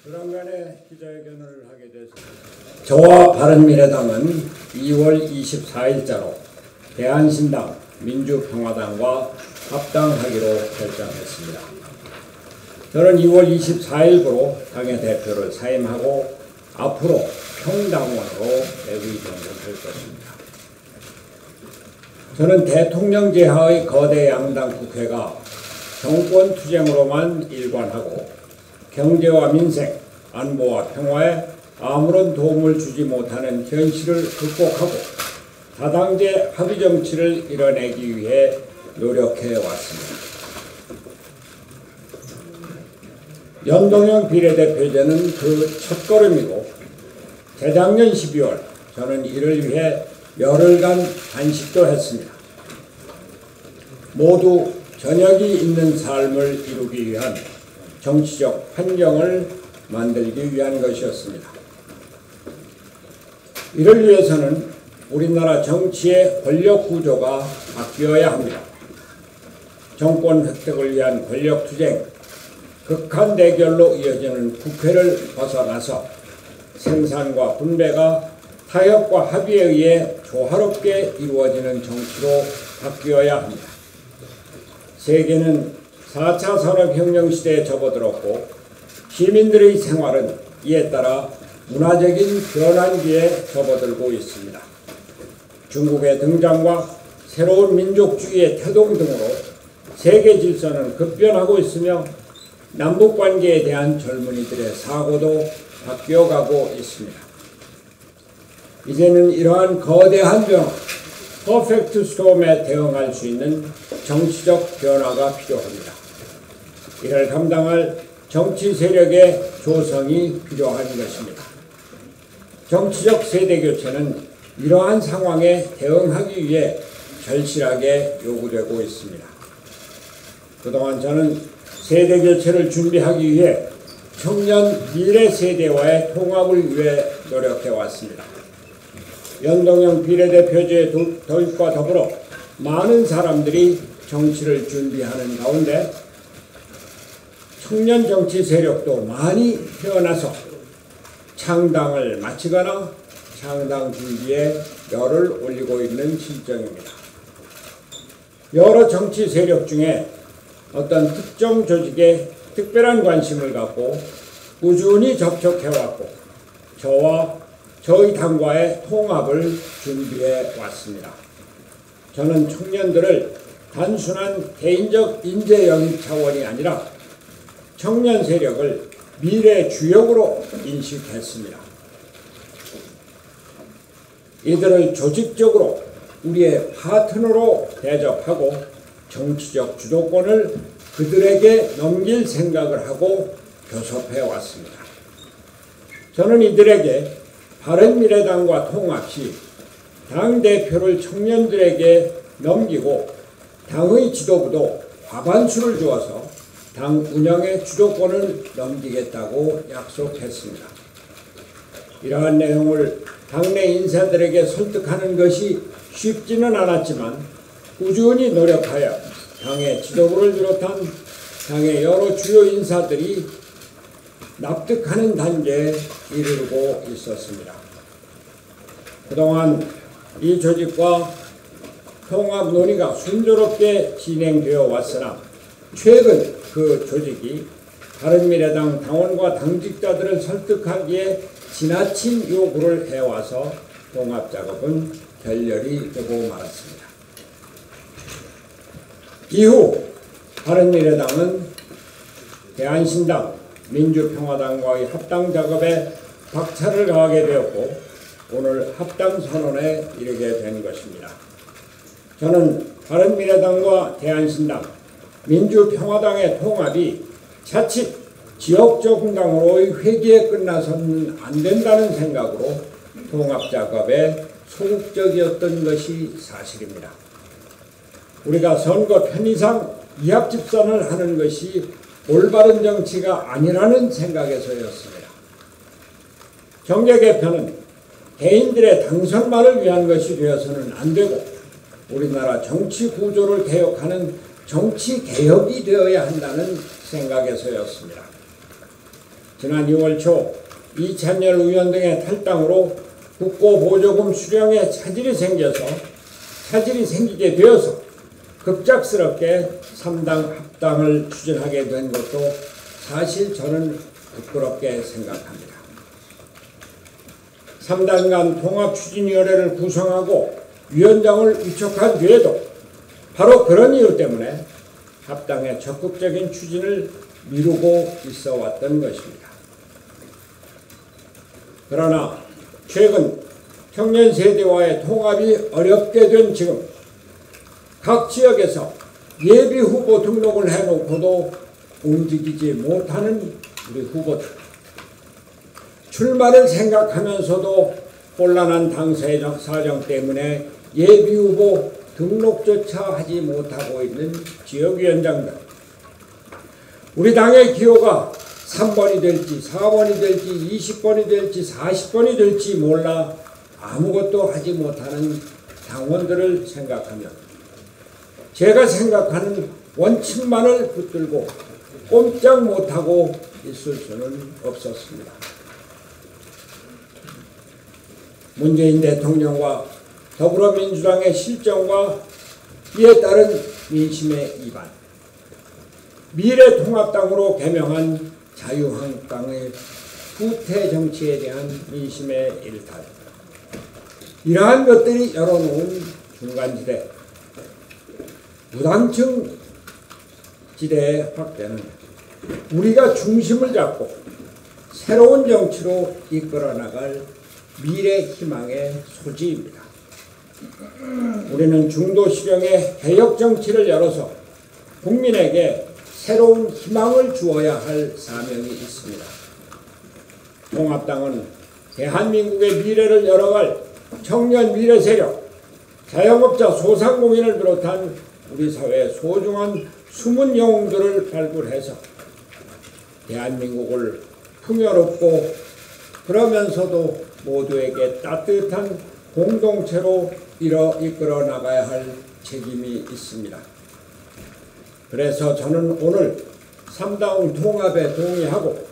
조만간에 기자회견을 하게 됐습니다. 저와 바른미래당은 2월 24일자로 대한신당, 민주평화당과 합당하기로 결정했습니다. 저는 2월 24일부로 당의 대표를 사임하고 앞으로 평당원으로 내부이동을 할 것입니다. 저는 대통령 제하의 거대 양당 국회가 정권 투쟁으로만 일관하고 경제와 민생, 안보와 평화에 아무런 도움을 주지 못하는 현실을 극복하고 다당제 합의 정치를 이뤄내기 위해 노력해 왔습니다. 연동형 비례대표제는 그 첫걸음이고 재작년 12월 저는 이를 위해 열흘간 단식도 했습니다. 모두 저녁이 있는 삶을 이루기 위한 정치적 환경을 만들기 위한 것이었습니다. 이를 위해서는 우리나라 정치의 권력 구조가 바뀌어야 합니다. 정권 획득을 위한 권력 투쟁, 극한 대결로 이어지는 국회를 벗어나서 생산과 분배가 타협과 합의에 의해 조화롭게 이루어지는 정치로 바뀌어야 합니다. 세계는 4차 산업혁명 시대에 접어들었고 시민들의 생활은 이에 따라 문화적인 변환기에 접어들고 있습니다. 중국의 등장과 새로운 민족주의의 태동 등으로 세계 질서는 급변하고 있으며 남북관계에 대한 젊은이들의 사고도 바뀌어가고 있습니다. 이제는 이러한 거대한 변화, 퍼펙트 스톰에 대응할 수 있는 정치적 변화가 필요합니다. 이를 감당할 정치 세력의 조성이 필요한 것입니다. 정치적 세대교체는 이러한 상황에 대응하기 위해 절실하게 요구되고 있습니다. 그동안 저는 세대교체를 준비하기 위해 청년 미래 세대와의 통합을 위해 노력해 왔습니다. 연동형 비례대표제 도입과 더불어 많은 사람들이 정치를 준비하는 가운데 청년 정치 세력도 많이 태어나서 창당을 마치거나 창당 준비에 열을 올리고 있는 실정입니다. 여러 정치 세력 중에 어떤 특정 조직에 특별한 관심을 갖고 꾸준히 접촉해왔고 저와 저희 당과의 통합을 준비해 왔습니다. 저는 청년들을 단순한 개인적 인재 영입 차원이 아니라 청년 세력을 미래 주역으로 인식했습니다. 이들을 조직적으로 우리의 파트너로 대접하고 정치적 주도권을 그들에게 넘길 생각을 하고 교섭해 왔습니다. 저는 이들에게 바른미래당과 통합 시 당대표를 청년들에게 넘기고 당의 지도부도 과반수를 주어서 당 운영의 주도권을 넘기겠다고 약속했습니다. 이러한 내용을 당내 인사들에게 설득하는 것이 쉽지는 않았지만 꾸준히 노력하여 당의 지도부를 비롯한 당의 여러 주요 인사들이 납득하는 단계에 이르고 있었습니다. 그동안 이 조직과 통합 논의가 순조롭게 진행되어 왔으나 최근 그 조직이 바른미래당 당원과 당직자들을 설득하기에 지나친 요구를 해와서 통합 작업은 결렬이 되고 말았습니다. 이후 바른미래당은 대한신당, 민주평화당과의 합당 작업에 박차를 가하게 되었고 오늘 합당 선언에 이르게 된 것입니다. 저는 바른미래당과 대한신당, 민주평화당의 통합이 자칫 지역적 정당으로의 회귀에 끝나서는 안 된다는 생각으로 통합 작업에 소극적이었던 것이 사실입니다. 우리가 선거 편의상 이합집산을 하는 것이 올바른 정치가 아니라는 생각에서였습니다. 정계 개편은 개인들의 당선만을 위한 것이 되어서는 안 되고 우리나라 정치 구조를 개혁하는 정치 개혁이 되어야 한다는 생각에서였습니다. 지난 2월 초 이찬열 의원 등의 탈당으로 국고보조금 수령에 차질이 생기게 되어서 급작스럽게 3당 합당을 추진하게 된 것도 사실 저는 부끄럽게 생각합니다. 3당 간 통합추진위원회를 구성하고 위원장을 위촉한 뒤에도 바로 그런 이유 때문에 합당의 적극적인 추진을 미루고 있어 왔던 것입니다. 그러나 최근 청년 세대와의 통합이 어렵게 된 지금 각 지역에서 예비 후보 등록을 해놓고도 움직이지 못하는 우리 후보들, 출마를 생각하면서도 곤란한 당 사정 때문에 예비 후보 등록조차 하지 못하고 있는 지역위원장들, 우리 당의 기호가 3번이 될지 4번이 될지 20번이 될지 40번이 될지 몰라 아무것도 하지 못하는 당원들을 생각하면 제가 생각하는 원칙만을 붙들고 꼼짝 못하고 있을 수는 없었습니다. 문재인 대통령과 더불어민주당의 실정과 이에 따른 민심의 이반, 미래통합당으로 개명한 자유한국당의 후퇴 정치에 대한 민심의 일탈, 이러한 것들이 열어놓은 중간지대, 무당층 지대의 확대는 우리가 중심을 잡고 새로운 정치로 이끌어 나갈 미래 희망의 소지입니다. 우리는 중도 실형의 개혁 정치를 열어서 국민에게 새로운 희망을 주어야 할 사명이 있습니다. 통합당은 대한민국의 미래를 열어갈 청년 미래 세력, 자영업자 소상공인을 비롯한 우리 사회의 소중한 숨은 영웅들을 발굴해서 대한민국을 풍요롭고 그러면서도 모두에게 따뜻한 공동체로 이끌어 나가야 할 책임이 있습니다. 그래서 저는 오늘 3당 통합에 동의하고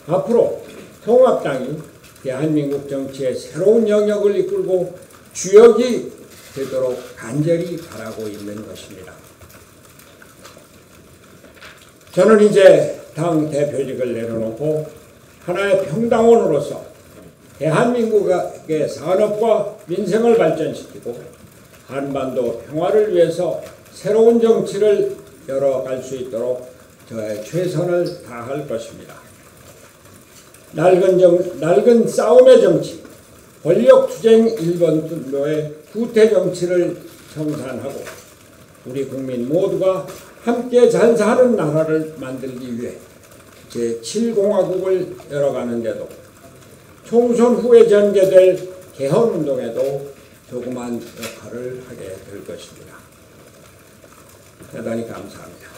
앞으로 통합당이 대한민국 정치의 새로운 영역을 이끌고 주역이 되도록 간절히 바라고 있는 것입니다. 저는 이제 당 대표직을 내려놓고 하나의 평당원으로서 대한민국의 산업과 민생을 발전시키고 한반도 평화를 위해서 새로운 정치를 열어갈 수 있도록 저의 최선을 다할 것입니다. 낡은 싸움의 정치, 권력투쟁 일본로의 후퇴 정치를 청산하고 우리 국민 모두가 함께 잘 사는 나라를 만들기 위해 제7공화국을 열어가는데도 총선 후에 전개될 개헌운동에도 조그만 역할을 하게 될 것입니다. 대단히 감사합니다.